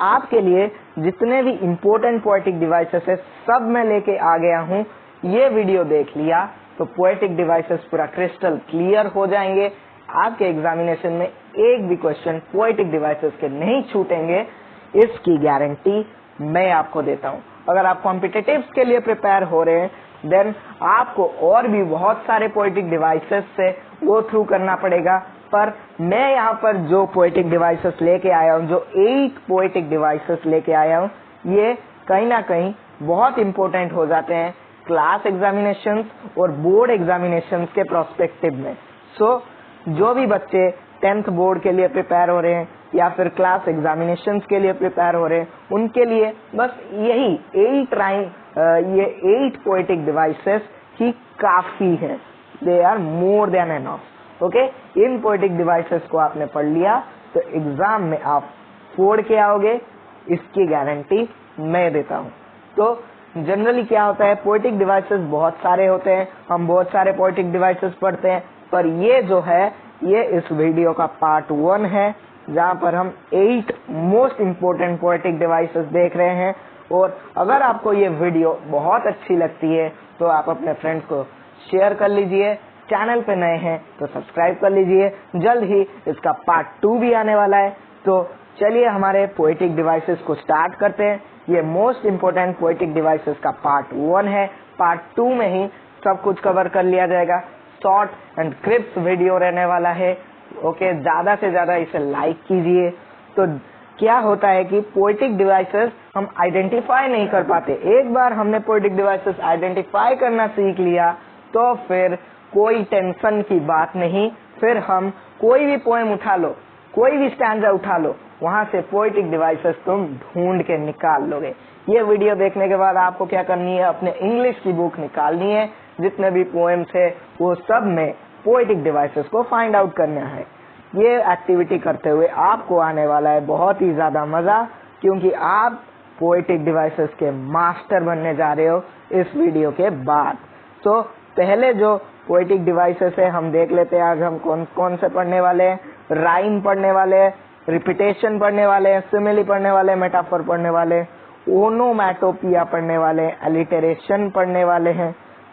आपके लिए जितने भी इम्पोर्टेंट पोएटिक डिवाइसेस है सब मैं लेके आ गया हूँ। ये वीडियो देख लिया तो पोएटिक डिवाइसेस पूरा क्रिस्टल क्लियर हो जाएंगे। आपके एग्जामिनेशन में एक भी क्वेश्चन पोएटिक डिवाइसेस के नहीं छूटेंगे, इसकी गारंटी मैं आपको देता हूँ। अगर आप कॉम्पिटिटिव्स के लिए प्रिपेयर हो रहे हैं देन आपको और भी बहुत सारे पोएटिक डिवाइसेस से गो थ्रू करना पड़ेगा, पर मैं यहाँ पर जो पोएटिक डिवाइसेस लेके आया हूँ, जो 8 पोएटिक डिवाइसेस लेके आया हूँ, ये कहीं ना कहीं बहुत इंपॉर्टेंट हो जाते हैं क्लास एग्जामिनेशंस और बोर्ड एग्जामिनेशंस के प्रोस्पेक्टिव में। जो भी बच्चे 10th बोर्ड के लिए प्रिपेयर हो रहे हैं या फिर क्लास एग्जामिनेशंस के लिए प्रिपेयर हो रहे हैं, उनके लिए बस यही 8 पोएटिक डिवाइसेस ही काफी है। They are more than enough. Okay, इन पोएटिक डिवाइसेस को आपने पढ़ लिया तो एग्जाम में आप फोड़ के आओगे, इसकी गारंटी मैं देता हूँ। तो जनरली क्या होता है, पोएटिक डिवाइसेस बहुत सारे होते हैं, हम बहुत सारे पोएटिक डिवाइसेस पढ़ते हैं, पर ये जो है ये इस वीडियो का पार्ट 1 है जहाँ पर हम 8 मोस्ट इम्पोर्टेंट पोएटिक डिवाइसेस देख रहे हैं। और अगर आपको ये वीडियो बहुत अच्छी लगती है तो आप अपने फ्रेंड्स को शेयर कर लीजिए। चैनल पे नए हैं तो सब्सक्राइब कर लीजिए, जल्द ही इसका पार्ट 2 भी आने वाला है। तो चलिए हमारे पोएटिक डिवाइसेस को स्टार्ट करते हैं। ये मोस्ट इम्पोर्टेंट पोएटिक डिवाइसेस का पार्ट 1 है, पार्ट 2 में ही सब कुछ कवर कर लिया जाएगा। शॉर्ट एंड क्रिप्स वीडियो रहने वाला है। ओके, ज्यादा से ज्यादा इसे लाइक कीजिए। तो क्या होता है कि पोएटिक डिवाइसेस हम आइडेंटिफाई नहीं कर पाते। एक बार हमने पोएटिक डिवाइसेस आइडेंटिफाई करना सीख लिया तो फिर कोई टेंशन की बात नहीं। फिर हम कोई भी पोएम उठा लो, कोई भी स्टैंजा उठा लो, वहां से पोएटिक डिवाइसेस तुम ढूंढ के निकाल लोगे। ये वीडियो देखने के बाद आपको क्या करनी है, अपने इंग्लिश की बुक निकालनी है, जितने भी पोएम्स है वो सब में पोएटिक डिवाइसेस को फाइंड आउट करना है। ये एक्टिविटी करते हुए आपको आने वाला है बहुत ही ज्यादा मजा, क्योंकि आप पोएटिक डिवाइसेस के मास्टर बनने जा रहे हो इस वीडियो के बाद। तो पहले जो पोएटिक डिवाइसेस है हम देख लेते हैं। आज हम कौन कौन से पढ़ने वाले हैं। राइम पढ़ने वाले हैं, रिपीटेशन पढ़ने वाले हैं, सिमिली पढ़ने वाले हैं, मेटाफर पढ़ने वाले हैं, ओनोमैटोपिया पढ़ने वाले हैं, एलिटरेशन पढ़ने वाले हैं,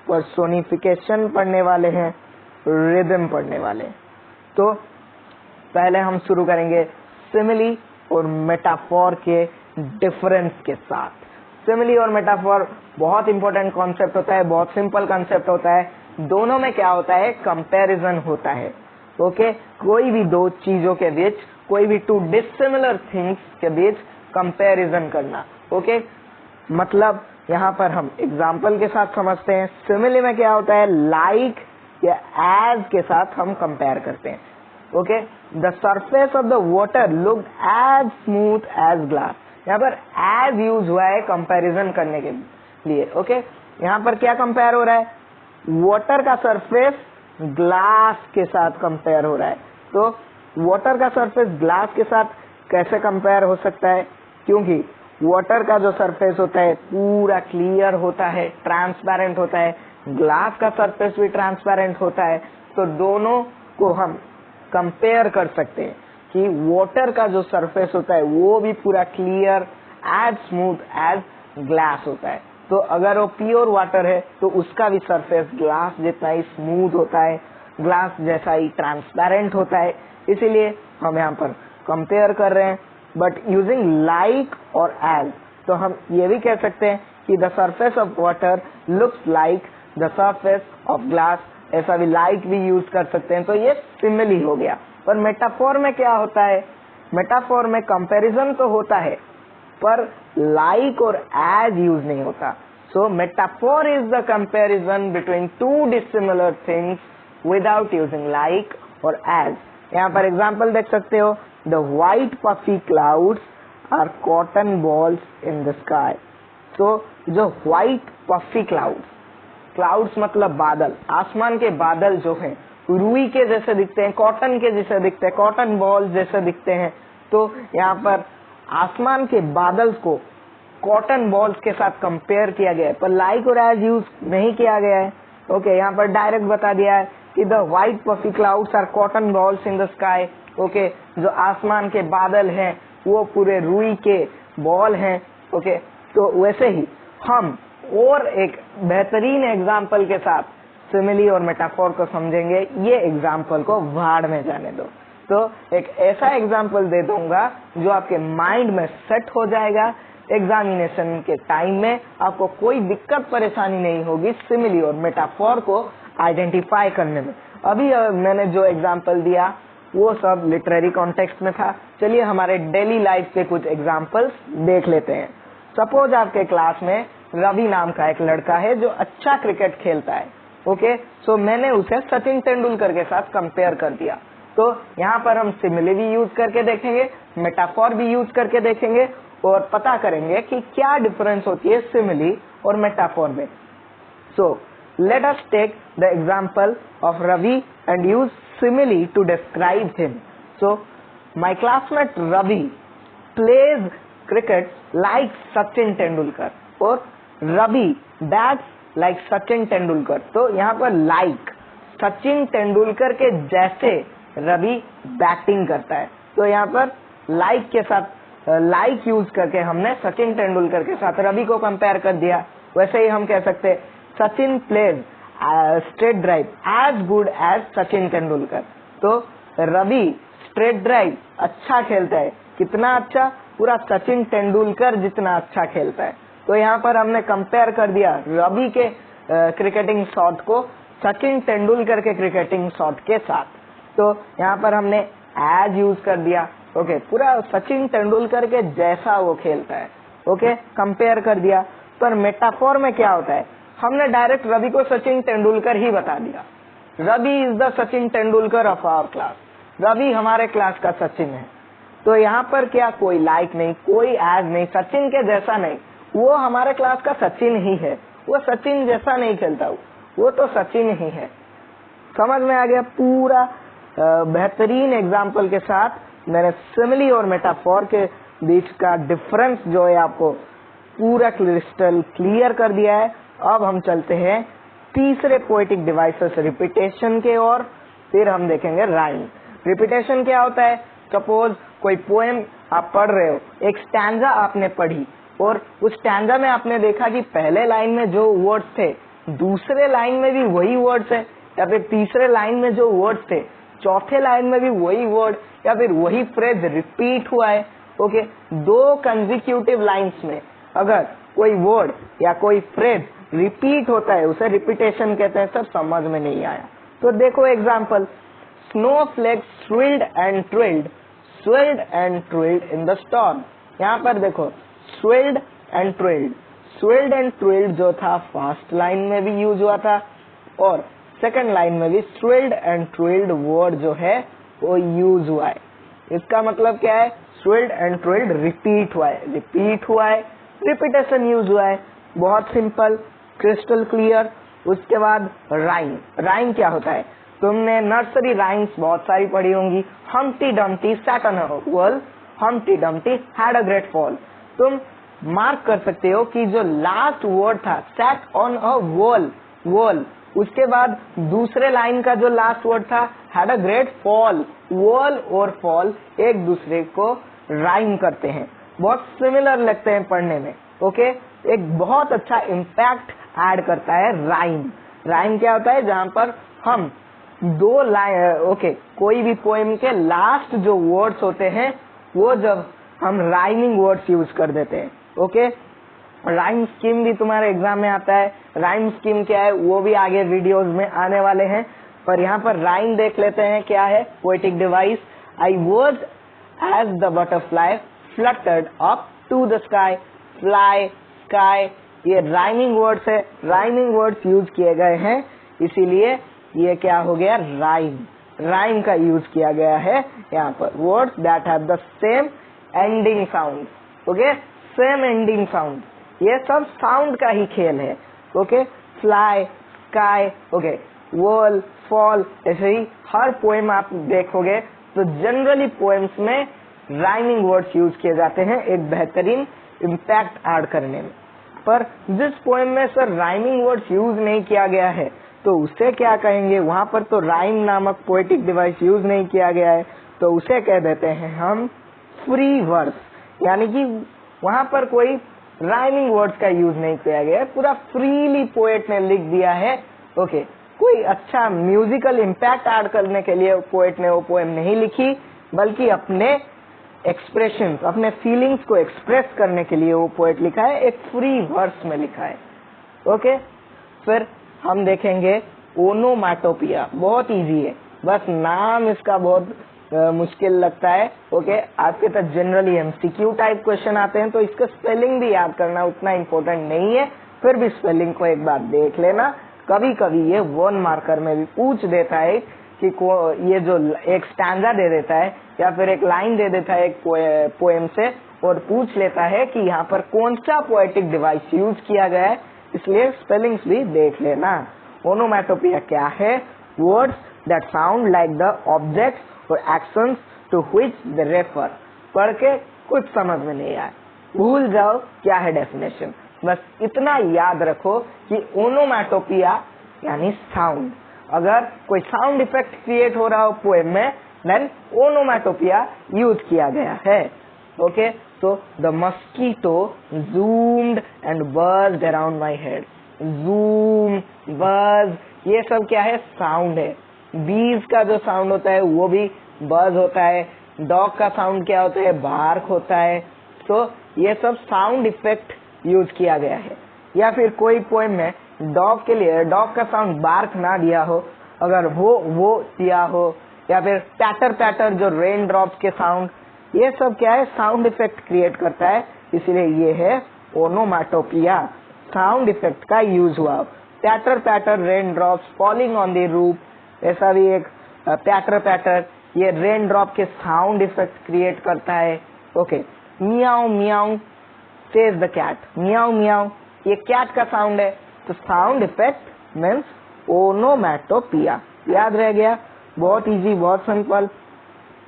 पर्सोनिफिकेशन पढ़ने वाले हैं, रिदम पढ़ने वाले हैं। तो पहले हम शुरू करेंगे सिमिली और मेटाफोर के डिफरेंस के साथ। सिमिली और मेटाफोर बहुत इंपॉर्टेंट कॉन्सेप्ट होता है, बहुत सिंपल कॉन्सेप्ट होता है। दोनों में क्या होता है, कंपैरिजन होता है। ओके, कोई भी दो चीजों के बीच, कोई भी 2 डिसिमिलर थिंग्स के बीच कंपैरिजन करना। ओके, मतलब यहाँ पर हम एग्जाम्पल के साथ समझते हैं। सिमिली में क्या होता है, लाइक या एज के साथ हम कंपेयर करते हैं। Okay, the surface of the water look as smooth as glass. यहाँ पर एज यूज हुआ है कंपैरिजन करने के लिए। ओके, यहाँ पर क्या कंपेयर हो रहा है, वाटर का सरफेस ग्लास के साथ कंपेयर हो रहा है। तो वाटर का सरफेस ग्लास के साथ कैसे कंपेयर हो सकता है, क्योंकि वाटर का जो सरफेस होता है पूरा क्लियर होता है, ट्रांसपेरेंट होता है, ग्लास का सरफेस भी ट्रांसपेरेंट होता है। तो दोनों को हम कंपेयर कर सकते हैं कि वाटर का जो सरफेस होता है वो भी पूरा clear as smooth as glass होता है। तो अगर वो प्योर वाटर है तो उसका भी सरफेस ग्लास जितना ही स्मूथ होता है, ग्लास जैसा ही ट्रांसपेरेंट होता है। इसीलिए हम यहाँ पर कंपेयर कर रहे हैं, बट यूजिंग लाइक और एज। तो हम ये भी कह सकते हैं कि the surface of water looks like the surface of glass, ऐसा भी लाइक भी यूज कर सकते हैं। तो ये सिमिली हो गया। पर मेटाफोर में क्या होता है, मेटाफोर में कंपैरिजन तो होता है पर लाइक और एज यूज नहीं होता। So metaphor is the comparison between 2 dissimilar things without using like और एज। यहाँ पर एग्जाम्पल देख सकते हो, the white puffy clouds are cotton balls in the sky. तो जो व्हाइट पफी क्लाउड्स मतलब बादल, आसमान के बादल जो हैं रुई के जैसे दिखते हैं, कॉटन के जैसे दिखते हैं, कॉटन बॉल्स जैसे दिखते हैं। तो यहाँ पर आसमान के बादल को कॉटन बॉल्स के साथ कंपेयर किया गया है, पर लाइक और एज यूज नहीं किया गया है। ओके, यहाँ पर डायरेक्ट बता दिया है कि the white puffy clouds are cotton balls in the sky. Okay, जो आसमान के बादल हैं वो पूरे रुई के बॉल हैं। ओके, तो वैसे ही हम और एक बेहतरीन एग्जाम्पल के साथ सिमिली और मेटाफोर को समझेंगे। ये एग्जाम्पल को भाड़ में जाने दो। तो एक ऐसा एग्जाम्पल दे दूंगा जो आपके माइंड में सेट हो जाएगा। एग्जामिनेशन के टाइम में आपको कोई दिक्कत परेशानी नहीं होगी सिमिली और मेटाफोर को आइडेंटिफाई करने में। अभी मैंने जो एग्जाम्पल दिया वो सब लिटरेरी कॉन्टेक्स्ट में था। चलिए हमारे डेली लाइफ के कुछ एग्जाम्पल्स देख लेते हैं। सपोज आपके क्लास में रवि नाम का एक लड़का है जो अच्छा क्रिकेट खेलता है। ओके, सो मैंने उसे सचिन तेंदुलकर के साथ कंपेयर कर दिया। तो यहाँ पर हम सिमिली भी यूज करके देखेंगे, मेटाफोर भी यूज करके देखेंगे और पता करेंगे कि क्या डिफरेंस होती है सिमिली और मेटाफोर में। सो let us take the example of Ravi and use simile to describe him. So, my classmate Ravi plays cricket like Sachin Tendulkar और Ravi bats like Sachin Tendulkar। तो यहाँ पर like सचिन तेंदुलकर के जैसे रवि बैटिंग करता है। तो यहाँ पर like के साथ like यूज करके हमने सचिन तेंदुलकर के साथ रवि को कंपेयर कर दिया। वैसे ही हम कह सकते हैं Sachin plays straight drive as good as Sachin Tendulkar. तो रवि स्ट्रेट ड्राइव अच्छा खेलता है। कितना अच्छा? पूरा सचिन तेंदुलकर जितना अच्छा खेलता है। तो यहाँ पर हमने कंपेयर कर दिया रवि के क्रिकेटिंग शॉट को सचिन तेंदुलकर के क्रिकेटिंग शॉट के साथ। तो यहाँ पर हमने एज यूज कर दिया। ओके, पूरा सचिन तेंदुलकर के जैसा वो खेलता है। ओके, कंपेयर कर दिया। पर मेटाफोर में क्या होता है? हमने डायरेक्ट रवि को सचिन तेंदुलकर ही बता दिया। Ravi is the Sachin Tendulkar of our class. Ravi हमारे क्लास का सचिन है। तो यहाँ पर क्या कोई लाइक नहीं, कोई एज नहीं, सचिन के जैसा नहीं, वो हमारे क्लास का सचिन ही है। वो सचिन जैसा नहीं खेलता, वो तो सचिन ही है। समझ में आ गया? पूरा बेहतरीन एग्जाम्पल के साथ मैंने सिमिली और मेटाफोर के बीच का डिफरेंस जो है आपको पूरा क्रिस्टल क्लियर कर दिया है। अब हम चलते हैं तीसरे पोएटिक डिवाइसेस रिपीटेशन के और फिर हम देखेंगे राइम। रिपीटेशन क्या होता है? सपोज कोई पोएम आप पढ़ रहे हो, एक स्टैंजा आपने पढ़ी और उस स्टैंजा में आपने देखा कि पहले लाइन में जो वर्ड्स थे दूसरे लाइन में भी वही वर्ड्स है, या फिर तीसरे लाइन में जो वर्ड्स थे चौथे लाइन में भी वही वर्ड या फिर वही फ्रेज रिपीट हुआ है। ओके, दो कंसेक्यूटिव लाइंस में अगर कोई वर्ड या कोई फ्रेज रिपीट होता है उसे रिपीटेशन कहते हैं। सर समझ में नहीं आया तो देखो example, snowflakes swirled and twirled, swirled and twirled in the storm. यहाँ पर देखो swirled and twirled, swirled and twirled जो था फर्स्ट लाइन में भी यूज हुआ था और सेकंड लाइन में भी स्विल्ड एंड ट्विल्ड वर्ड जो है वो यूज हुआ है। इसका मतलब क्या है? स्विल्ड एंड ट्विल्ड रिपीट हुआ है, रिपीट हुआ है, रिपीटेशन यूज हुआ है। बहुत सिंपल, क्रिस्टल क्लियर। उसके बाद राइम। राइम क्या होता है? तुमने नर्सरी राइम्स बहुत सारी पढ़ी होंगी। Humpty Dumpty sat on a wall, Humpty Dumpty had a great fall. तुम मार्क कर सकते हो कि जो लास्ट वर्ड था sat on a wall, wall, उसके बाद दूसरे लाइन का जो लास्ट वर्ड था had a great fall. Wall और फॉल एक दूसरे को राइम करते हैं, बहुत सिमिलर लगते हैं पढ़ने में। ओके, एक बहुत अच्छा इम्पैक्ट ऐड करता है राइम। राइम क्या होता है? जहाँ पर हम दो लाइन, ओके, कोई भी पोएम के लास्ट जो वर्ड्स होते हैं वो जब हम राइमिंग वर्ड्स यूज कर देते हैं। ओके, राइम स्कीम भी तुम्हारे एग्जाम में आता है। राइम स्कीम क्या है वो भी आगे वीडियोस में आने वाले हैं, पर यहाँ पर राइम देख लेते हैं क्या है। Poetic device, I was as the butterfly fluttered up to the sky, fly, sky, ये राइमिंग वर्ड्स है। राइमिंग वर्ड्स यूज किए गए हैं, इसीलिए ये क्या हो गया? राइम। राइम का यूज किया गया है यहाँ पर। Words that have the same ending sound. Okay, same ending sound, ये सब साउंड का ही खेल है। Okay, fly, sky, okay, wall, fall, ऐसे ही हर पोएम आप देखोगे तो जनरली पोएम्स में राइमिंग वर्ड्स यूज किए जाते हैं एक बेहतरीन इम्पैक्ट ऐड करने में। पर जिस पोएम में सर राइमिंग वर्ड्स यूज नहीं किया गया है तो उसे क्या कहेंगे? वहां पर तो राइम नामक पोएटिक डिवाइस यूज नहीं किया गया है, तो उसे कह देते हैं हम फ्री वर्स, यानी कि वहां पर कोई राइमिंग वर्ड्स का यूज नहीं किया गया है, पूरा फ्रीली पोएट ने लिख दिया है। ओके, कोई अच्छा म्यूजिकल इम्पैक्ट ऐड करने के लिए पोएट ने वो पोएम नहीं लिखी, बल्कि अपने एक्सप्रेशन, अपने फीलिंग्स को एक्सप्रेस करने के लिए वो पोएट लिखा है, एक फ्री वर्स में लिखा है। ओके, फिर हम देखेंगे ओनोमैटोपिया। बहुत इजी है, बस नाम इसका बहुत मुश्किल लगता है। ओके, आपके पास जनरली एमसीक्यू टाइप क्वेश्चन आते हैं, तो इसका स्पेलिंग भी याद करना उतना इम्पोर्टेंट नहीं है, फिर भी स्पेलिंग को एक बार देख लेना। कभी कभी ये 1 मार्कर में भी पूछ देता है कि ये जो एक स्टैंजा दे देता है या फिर एक लाइन दे देता है एक पोएम से, और पूछ लेता है कि यहाँ पर कौन सा पोएटिक डिवाइस यूज किया गया है, इसलिए स्पेलिंग्स भी देख लेना। ओनोमैटोपिया क्या है? Words that sound like the objects और actions to which they refer. पढ़ के कुछ समझ में नहीं आया, भूल जाओ क्या है डेफिनेशन, बस इतना याद रखो कि ओनोमैटोपिया यानी साउंड। अगर कोई साउंड इफेक्ट क्रिएट हो रहा हो पोएम में, देन ओनोमैटोपिया यूज किया गया है। Okay, so the mosquito zoomed and buzzed around my head. Zoom, buzz, ये सब क्या है? साउंड है। बीज का जो साउंड होता है वो भी बज होता है। डॉग का साउंड क्या होता है? बार्क होता है। तो ये सब साउंड इफेक्ट यूज किया गया है। या फिर कोई पोएम में डॉग के लिए डॉग का साउंड बार्क ना दिया हो, अगर वो दिया हो, या फिर पैटर पैटर जो रेन ड्रॉप्स के साउंड, ये सब क्या है? साउंड इफेक्ट क्रिएट करता है, इसलिए ये है ओनोमैटोपिया। साउंड इफेक्ट का यूज हुआ। Patter patter rain drops falling on the roof, ऐसा भी एक पैटर पैटर, ये रेन ड्रॉप के साउंड इफेक्ट क्रिएट करता है। Okay, meow meow says the cat, meow meow ये कैट का साउंड है, तो साउंड इफेक्ट मीन्स ओनोमैटोपिया। याद रह गया? बहुत इजी, बहुत सिंपल।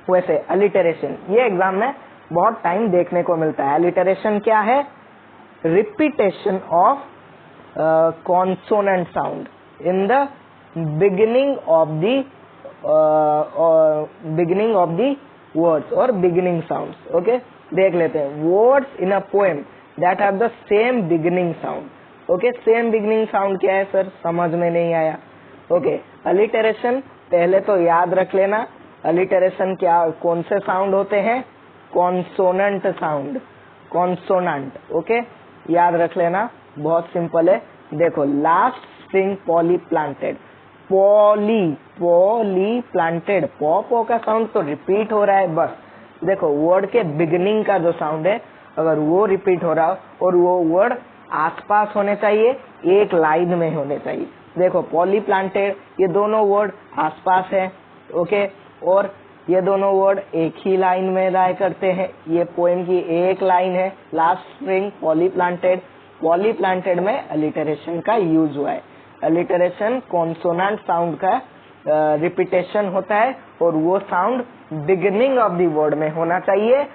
वैसे अलिटरेशन, ये एग्जाम में बहुत टाइम देखने को मिलता है। अलिटरेशन क्या है? Repetition of consonant sound in the beginning of the words और बिगिनिंग साउंड्स। ओके, देख लेते हैं। Words in a poem that have the same beginning sound. Okay, same beginning sound क्या है सर? समझ में नहीं आया। ओके, अलिटरेशन पहले तो याद रख लेना। अलिटरेशन क्या, कौन से साउंड होते हैं? Consonant sound, consonant. ओके, याद रख लेना, बहुत सिंपल है। देखो, last string poly planted, poly planted, पॉ का साउंड तो रिपीट हो रहा है। बस देखो, वर्ड के बिगिनिंग का जो साउंड है, अगर वो रिपीट हो रहा हो और वो वर्ड आसपास होने चाहिए, एक लाइन में होने चाहिए। देखो, पॉली प्लांटेड, ये दोनों वर्ड आसपास है। ओके, और ये दोनों वर्ड एक ही लाइन में राय करते हैं। ये पोएम की एक लाइन है, last string poly planted. Poly planted में अलिटरेशन का यूज हुआ है। अलिटरेशन कॉन्सोनेंट साउंड का रिपीटेशन होता है, और वो sound beginning of the word में होना चाहिए,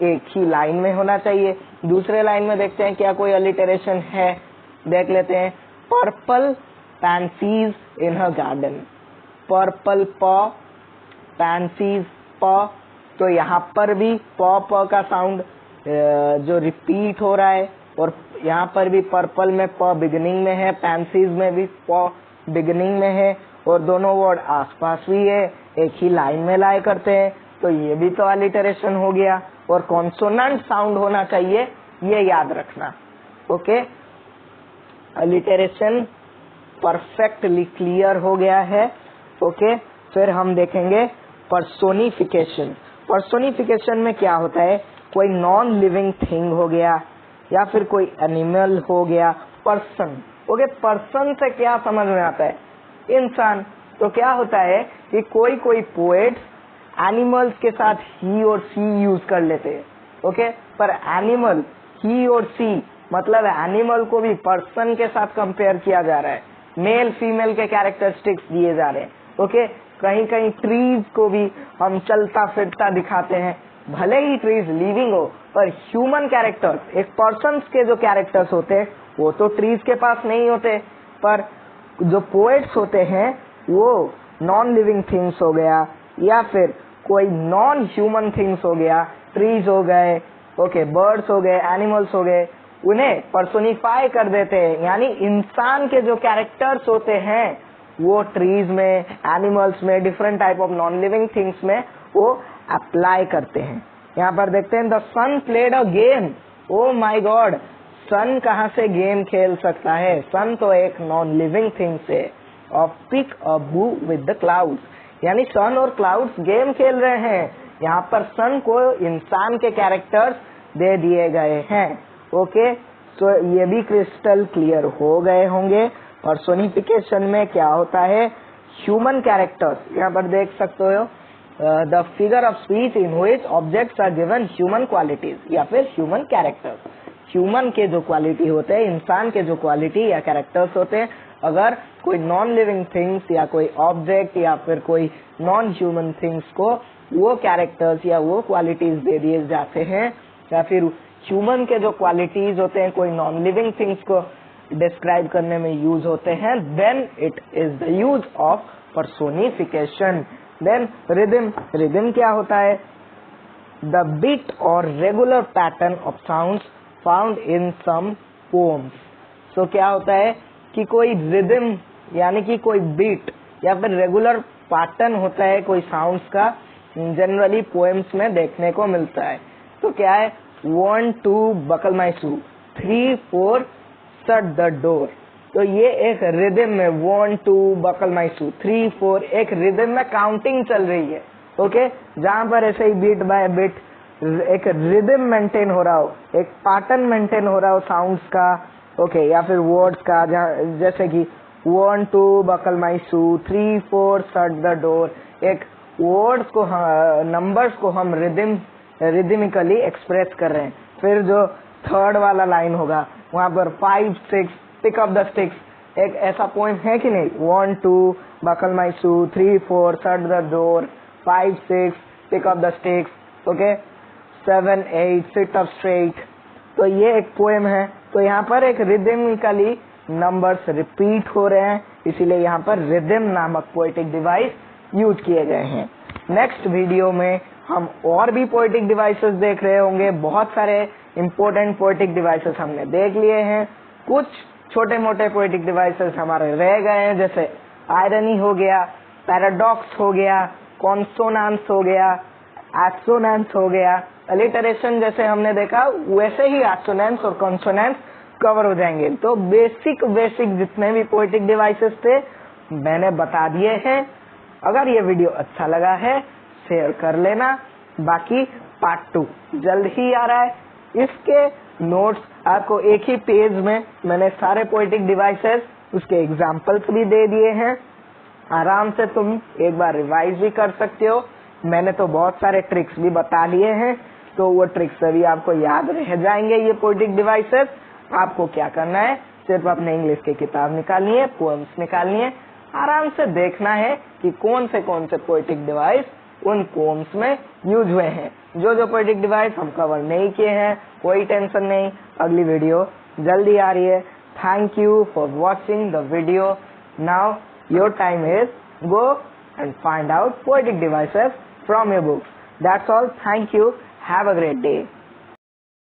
एक ही लाइन में होना चाहिए। दूसरे लाइन में देखते हैं क्या कोई अलिटरेशन है, देख लेते हैं। पर्पल पैंसीज इन हर गार्डन, पर्पल प, पैंसीज प, तो यहाँ पर भी प का साउंड जो रिपीट हो रहा है, और यहाँ पर भी पर्पल में प बिगिनिंग में है, पैंसीज में भी प बिगिनिंग में है, और दोनों वर्ड आसपास भी है, एक ही लाइन में लाए करते हैं, तो ये भी तो अलिटरेशन हो गया। और कॉन्सोनेंट साउंड होना चाहिए, ये याद रखना। ओके, अलिटरेशन परफेक्टली क्लियर हो गया है। ओके, फिर हम देखेंगे पर्सोनिफिकेशन। पर्सोनिफिकेशन में क्या होता है? कोई नॉन लिविंग थिंग हो गया, या फिर कोई एनिमल हो गया, पर्सन। ओके, पर्सन से क्या समझ में आता है? इंसान। तो क्या होता है कि कोई पोएट्स एनिमल्स के साथ ही और सी यूज कर लेते हैं। ओके, पर एनिमल ही और सी मतलब एनिमल को भी पर्सन के साथ कंपेयर किया जा रहा है, मेल फीमेल के कैरेक्टरिस्टिक्स दिए जा रहे हैं। ओके, कहीं कहीं ट्रीज को भी हम चलता फिरता दिखाते हैं, भले ही ट्रीज लिविंग हो, पर ह्यूमन कैरेक्टर्स, एक पर्सन के जो कैरेक्टर्स होते हैं वो तो ट्रीज के पास नहीं होते, पर जो पोएट्स होते हैं वो नॉन लिविंग थिंग्स हो गया, या फिर कोई नॉन ह्यूमन थिंग्स हो गया, ट्रीज हो गए, ओके, बर्ड्स हो गए, एनिमल्स हो गए, उन्हें पर्सोनिफाई कर देते हैं, यानी इंसान के जो कैरेक्टर्स होते हैं वो ट्रीज में, एनिमल्स में, different type of non living things में वो अप्लाई करते हैं। यहाँ पर देखते हैं the sun played a game. Oh my god, sun कहाँ से गेम खेल सकता है? सन तो एक नॉन लिविंग थिंग से। Of peekaboo with the clouds, यानी सन और क्लाउड्स गेम खेल रहे हैं। यहाँ पर सन को इंसान के कैरेक्टर्स दे दिए गए हैं। ओके, तो ये भी क्रिस्टल क्लियर हो गए होंगे। पर्सोनिफिकेशन में क्या होता है? ह्यूमन कैरेक्टर्स, यहाँ पर देख सकते हो the figure of speech in which objects are given human qualities, या फिर ह्यूमन कैरेक्टर्स। ह्यूमन के जो क्वालिटी होते हैं, इंसान के जो क्वालिटी या कैरेक्टर्स होते हैं, अगर कोई नॉन लिविंग थिंग्स या कोई ऑब्जेक्ट या फिर कोई नॉन ह्यूमन थिंग्स को वो कैरेक्टर्स या वो क्वालिटीज दे दिए जाते हैं, या फिर ह्यूमन के जो क्वालिटीज होते हैं कोई नॉन लिविंग थिंग्स को डिस्क्राइब करने में यूज होते हैं, then it is the use of personification. Then rhythm, rhythm क्या होता है? द बीट और regular pattern of sounds found in some poems. So क्या होता है कि कोई रिदम यानी कि कोई बीट या फिर रेगुलर पैटर्न होता है कोई साउंड्स का, जनरली पोएम्स में देखने को मिलता है। तो क्या है? 1 2 buckle my shoe, 3 4 shut the door. तो ये एक रिदम में 1 2 बकल माई शू, 3 4 एक रिदम में काउंटिंग चल रही है। ओके, जहाँ पर ऐसे ही बीट बाय बीट एक रिदम मेंटेन हो रहा हो, एक पैटर्न मेंटेन हो रहा हो साउंड्स का, ओके, या फिर वर्ड्स का, जैसे कि 1 2 buckle my shoe, 3 4 shut the door. एक वर्ड्स को, नंबर्स को हम रिदमिकली एक्सप्रेस कर रहे हैं। फिर जो थर्ड वाला लाइन होगा वहां पर 5 6 पिक अप द स्टिक्स, एक ऐसा पोएम है कि नहीं? 1 2 buckle my shoe, 3 4 shut the door, 5 6 pick up the sticks, okay, 7 8 sit up straight. तो ये एक पोएम है। तो यहाँ पर एक रिदमिकली नंबर्स रिपीट हो रहे हैं, इसीलिए यहाँ पर रिदम नामक पोएटिक डिवाइस यूज किए गए हैं। नेक्स्ट वीडियो में हम और भी पोएटिक डिवाइसेस देख रहे होंगे। बहुत सारे इम्पोर्टेंट पोएटिक डिवाइसेस हमने देख लिए हैं, कुछ छोटे मोटे पोएटिक डिवाइसेस हमारे रह गए हैं, जैसे आयरनी हो गया, पैराडॉक्स हो गया, कॉन्सोनेंस हो गया, एसोनेंस हो गया। अलिटरेशन जैसे हमने देखा वैसे ही एसोनेंस और कॉन्सोनेंस कवर हो जाएंगे। तो बेसिक जितने भी पोएटिक डिवाइसेस थे मैंने बता दिए हैं। अगर ये वीडियो अच्छा लगा है शेयर कर लेना। बाकी पार्ट 2 जल्द ही आ रहा है। इसके नोट्स आपको एक ही पेज में मैंने सारे पोएटिक डिवाइसेस उसके एग्जाम्पल्स भी दे दिए हैं, आराम से तुम एक बार रिवाइज भी कर सकते हो। मैंने तो बहुत सारे ट्रिक्स भी बता लिए हैं, तो वो ट्रिक्स अभी आपको याद रह जाएंगे। ये पोएटिक डिवाइसेस आपको क्या करना है, सिर्फ अपने इंग्लिश की किताब निकालनी है, पोएम्स निकालनी है, आराम से देखना है कि कौन से पोएटिक डिवाइस उन पोएम्स में यूज हुए हैं। जो पोएटिक डिवाइस हम कवर नहीं किए हैं कोई टेंशन नहीं, अगली वीडियो जल्दी आ रही है। Thank you for watching the video. Now your time is go and find out poetic devices from your books. That's all. Thank you. Have a great day.